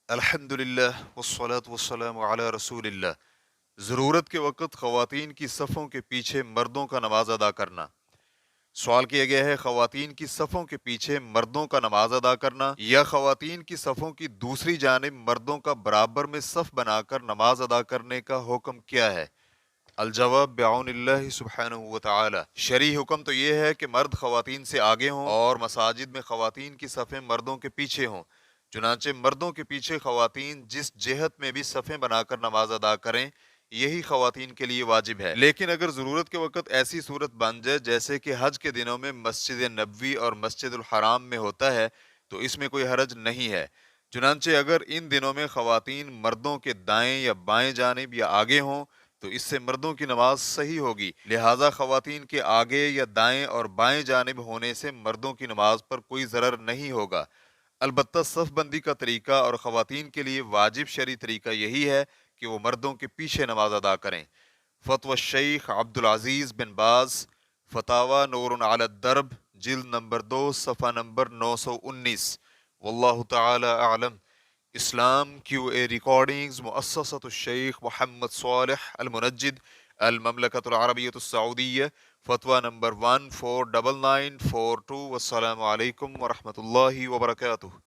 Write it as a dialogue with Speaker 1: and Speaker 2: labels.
Speaker 1: الحمدللہ والصلاة والسلام علی رسول اللہ۔ ضرورت کے وقت خواتین کی صفوں کے پیچھے مردوں کا نماز ادا کرنا۔ سوال کیا گیا ہے، خواتین کی صفوں کے پیچھے مردوں کا نماز ادا کرنا یا خواتین کی صفوں کی دوسری جانب مردوں کا برابر میں صف بنا کر نماز ادا کرنے کا حکم کیا ہے؟ الجواب بعون اللہ سبحانہ وتعالی۔ شرعی حکم تو یہ ہے کہ مرد خواتین سے آگے ہوں اور مساجد میں خواتین کی صفیں مردوں کے پیچھے ہوں۔ چنانچہ مردوں کے پیچھے خواتین جس جہت میں بھی صفیں بنا کر نماز ادا کریں، یہی خواتین کے لیے واجب ہے۔ لیکن اگر ضرورت کے وقت ایسی صورت بن جائے جیسے کہ حج کے دنوں میں مسجد نبوی اور مسجد الحرام میں ہوتا ہے تو اس میں کوئی حرج نہیں ہے۔ چنانچہ اگر ان دنوں میں خواتین مردوں کے دائیں یا بائیں جانب یا آگے ہوں تو اس سے مردوں کی نماز صحیح ہوگی، لہٰذا خواتین کے آگے یا دائیں اور بائیں جانب ہونے سے مردوں کی نماز پر کوئی ضرر نہیں ہوگا۔ البتہ صف بندی کا طریقہ اور خواتین کے لیے واجب شرعی طریقہ یہی ہے کہ وہ مردوں کے پیچھے نماز ادا کریں۔ فتوی الشیخ عبد العزیز بن باز، فتاوی نور علی الدرب، جلد نمبر 2، صفحہ نمبر 919۔ واللہ تعالی اعلم۔ اسلام کیو اے ریکارڈنگز، مؤسسۃ الشیخ محمد صالح المنجد، المملکۃ العربیۃ السعودیہ، فتویٰ نمبر 149942۔ والسلام علیکم ورحمۃ اللہ وبرکاتہ۔